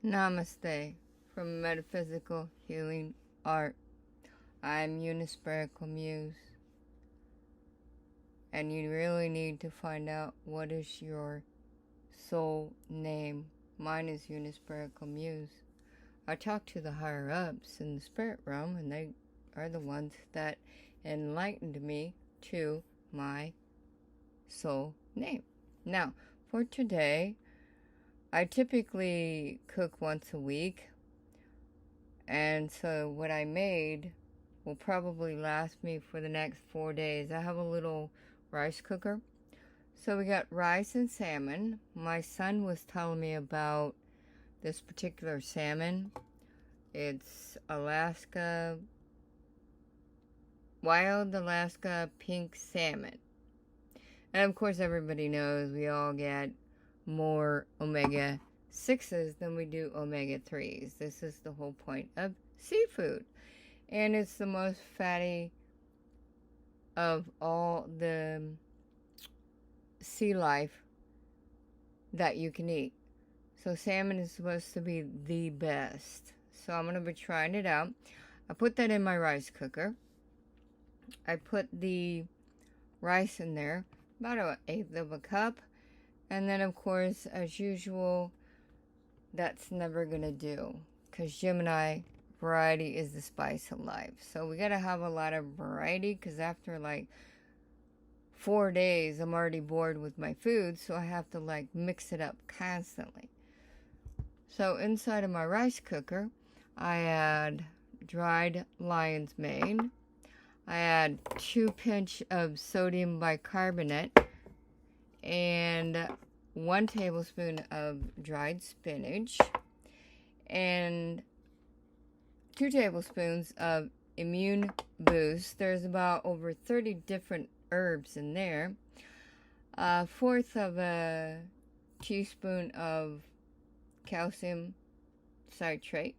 Namaste from Metaphysical Healing Art. I'm Unispherical Muse, and you really need to find out what is your soul name. Mine is Unispherical Muse. I talk to the higher ups in the spirit realm, and they are the ones that enlightened me to my soul name. Now, for today, I typically cook once a week, and so what I made will probably last me for the next 4 days. I have a little rice cooker. So we got rice and salmon. My son was telling me about this particular salmon. It's wild Alaska pink salmon. And of course everybody knows we all get more omega-6s than we do omega-3s. This is the whole point of seafood. And it's the most fatty of all the sea life that you can eat. So salmon is supposed to be the best. So I'm going to be trying it out. I put that in my rice cooker. I put the rice in there, about 1/8 of a cup. And then, of course, as usual, that's never going to do. Because Gemini, variety is the spice of life. So we got to have a lot of variety, because after like 4 days, I'm already bored with my food. So I have to like mix it up constantly. So inside of my rice cooker, I add dried lion's mane. I add 2 pinch of sodium bicarbonate and 1 tablespoon of dried spinach and 2 tablespoons of immune boost. There's about over 30 different herbs in there. 1/4 of a teaspoon of calcium citrate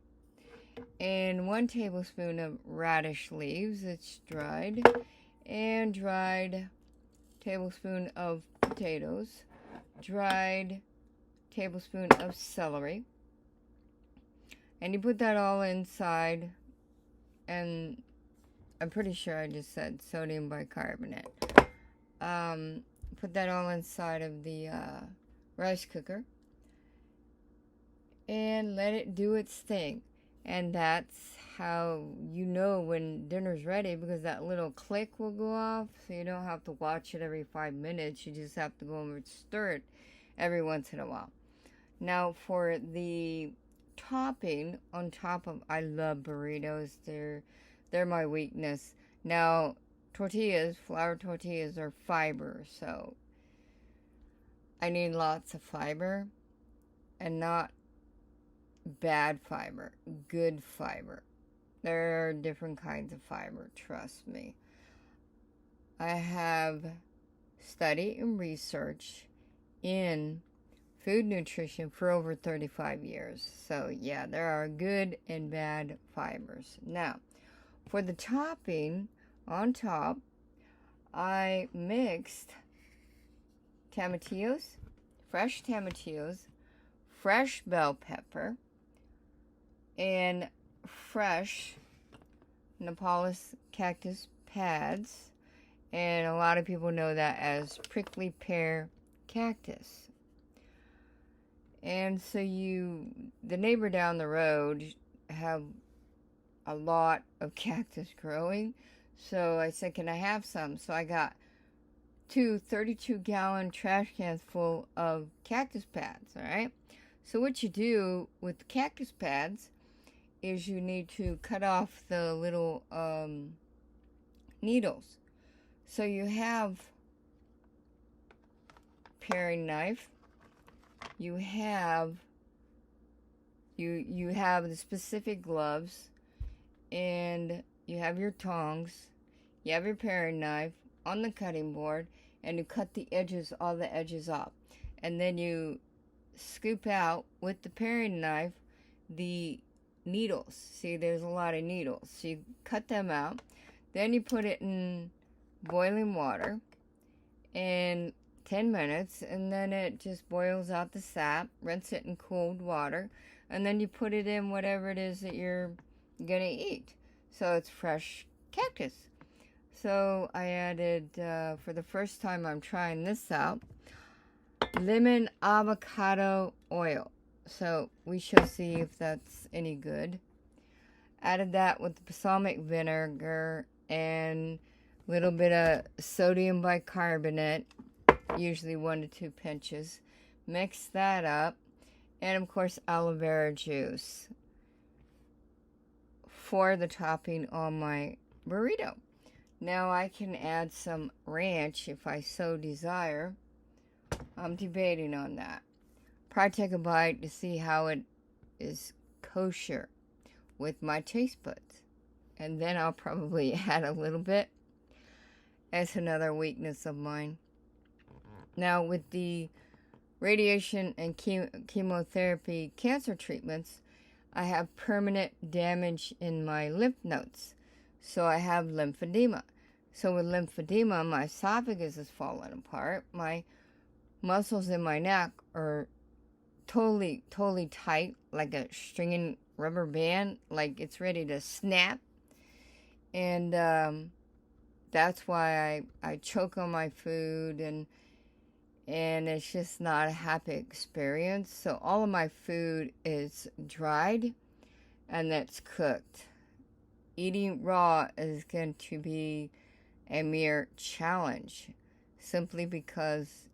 and 1 tablespoon of radish leaves. It's dried, and dried tablespoon of potatoes, dried tablespoon of celery, and you put that all inside, and I'm pretty sure I just said sodium bicarbonate. Put that all inside of the rice cooker and let it do its thing. And that's how you know when dinner's ready, because that little click will go off. So you don't have to watch it every 5 minutes. You just have to go over and stir it every once in a while. Now for the topping on top of, I love burritos. They're my weakness. Now tortillas, flour tortillas, are fiber, so I need lots of fiber, and not bad fiber, good fiber. There are different kinds of fiber, trust me. I have studied and researched in food nutrition for over 35 years. So yeah, there are good and bad fibers. Now, for the topping on top, I mixed tomatillos, fresh bell pepper, and fresh Nepalese cactus pads, and a lot of people know that as prickly pear cactus. And so the neighbor down the road have a lot of cactus growing, so I said, can I have some? So I got 2 32-gallon trash cans full of cactus pads. All right, so what you do with the cactus pads is you need to cut off the little needles. So you have paring knife, you have the specific gloves, and you have your tongs, you have your paring knife on the cutting board, and you cut all the edges off, and then you scoop out with the paring knife the needles. See, there's a lot of needles, so you cut them out. Then you put it in boiling water and 10 minutes, and then it just boils out the sap. Rinse it in cold water, and then you put it in whatever it is that you're gonna eat. So it's fresh cactus. So I added, for the first time I'm trying this out, lemon avocado oil. So we shall see if that's any good. Added that with balsamic vinegar and a little bit of sodium bicarbonate, usually 1 to 2 pinches. Mix that up. And of course, aloe vera juice for the topping on my burrito. Now I can add some ranch if I so desire. I'm debating on that. Probably take a bite to see how it is kosher with my taste buds. And then I'll probably add a little bit. That's another weakness of mine. Now with the radiation and chemotherapy cancer treatments, I have permanent damage in my lymph nodes. So I have lymphedema. So with lymphedema, my esophagus is falling apart. My muscles in my neck are totally tight, like a stringing rubber band, like it's ready to snap. And that's why I choke on my food, and it's just not a happy experience. So all of my food is dried and that's cooked. Eating raw is going to be a mere challenge, simply because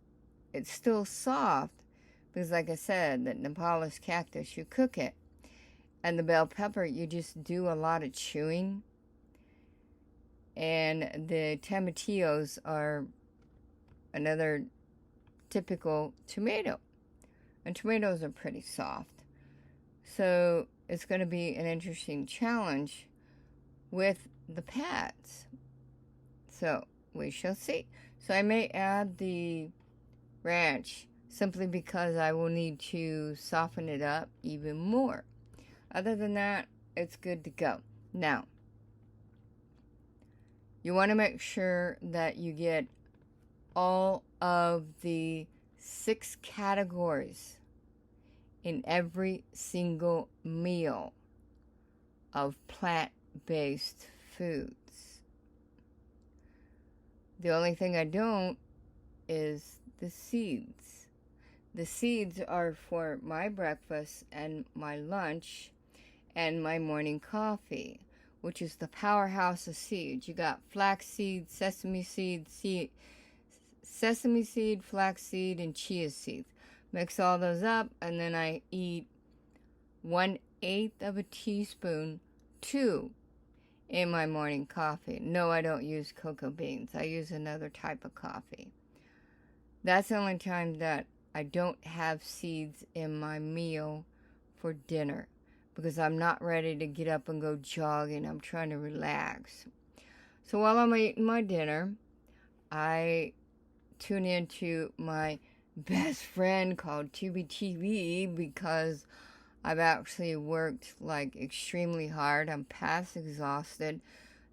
it's still soft. Because like I said, the Nepalese cactus, you cook it. And the bell pepper, you just do a lot of chewing. And the tomatillos are another typical tomato. And tomatoes are pretty soft. So it's going to be an interesting challenge with the pads. So we shall see. So I may add the ranch simply because I will need to soften it up even more. Other than that, it's good to go. Now, you want to make sure that you get all of the 6 categories in every single meal of plant-based foods. The only thing I don't is the seeds. The seeds are for my breakfast and my lunch and my morning coffee, which is the powerhouse of seeds. You got flaxseed, sesame seed, flaxseed, and chia seeds. Mix all those up, and then I eat 1/8 of a teaspoon, 2 in my morning coffee. No, I don't use cocoa beans. I use another type of coffee. That's the only time that I don't have seeds in my meal for dinner, because I'm not ready to get up and go jogging. I'm trying to relax. So while I'm eating my dinner, I tune into my best friend called TV because I've actually worked like extremely hard. I'm past exhausted.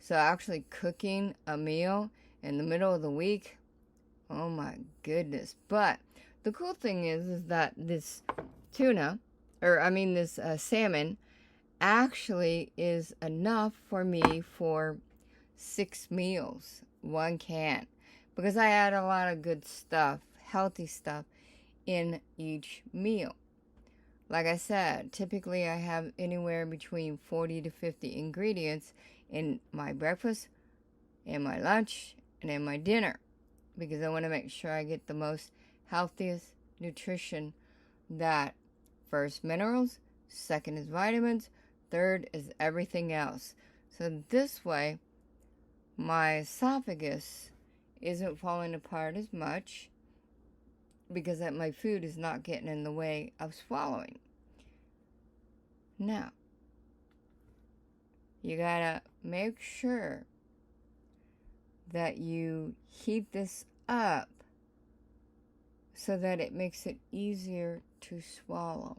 So actually cooking a meal in the middle of the week, oh my goodness. But the cool thing is that this this salmon actually is enough for me for 6 meals, 1 can. Because I add a lot of good stuff, healthy stuff, in each meal. Like I said, typically I have anywhere between 40 to 50 ingredients in my breakfast, in my lunch, and in my dinner. Because I want to make sure I get the most healthiest nutrition. That first minerals, second is vitamins, third is everything else. So this way, my esophagus isn't falling apart as much, because that my food is not getting in the way of swallowing. Now, you gotta make sure that you heat this up so that it makes it easier to swallow.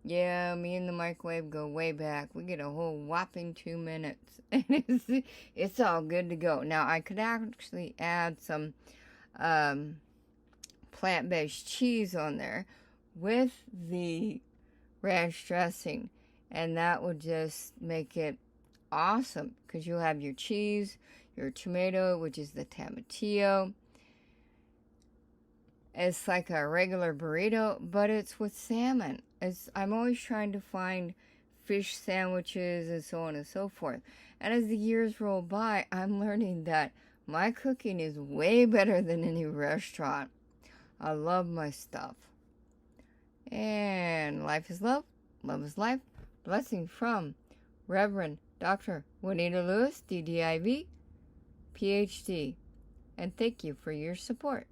Yeah, me and the microwave go way back. We get a whole whopping 2 minutes, and it's all good to go. Now, I could actually add some plant-based cheese on there with the ranch dressing, and that will just make it awesome, because you'll have your cheese, your tomato, which is the Tomatillo. It's like a regular burrito, but it's with salmon. I'm always trying to find fish sandwiches and so on and so forth. And as the years roll by, I'm learning that my cooking is way better than any restaurant. I love my stuff. And life is love. Love is life. Blessing from Reverend Dr. Juanita Lewis, DDIB, PhD. And thank you for your support.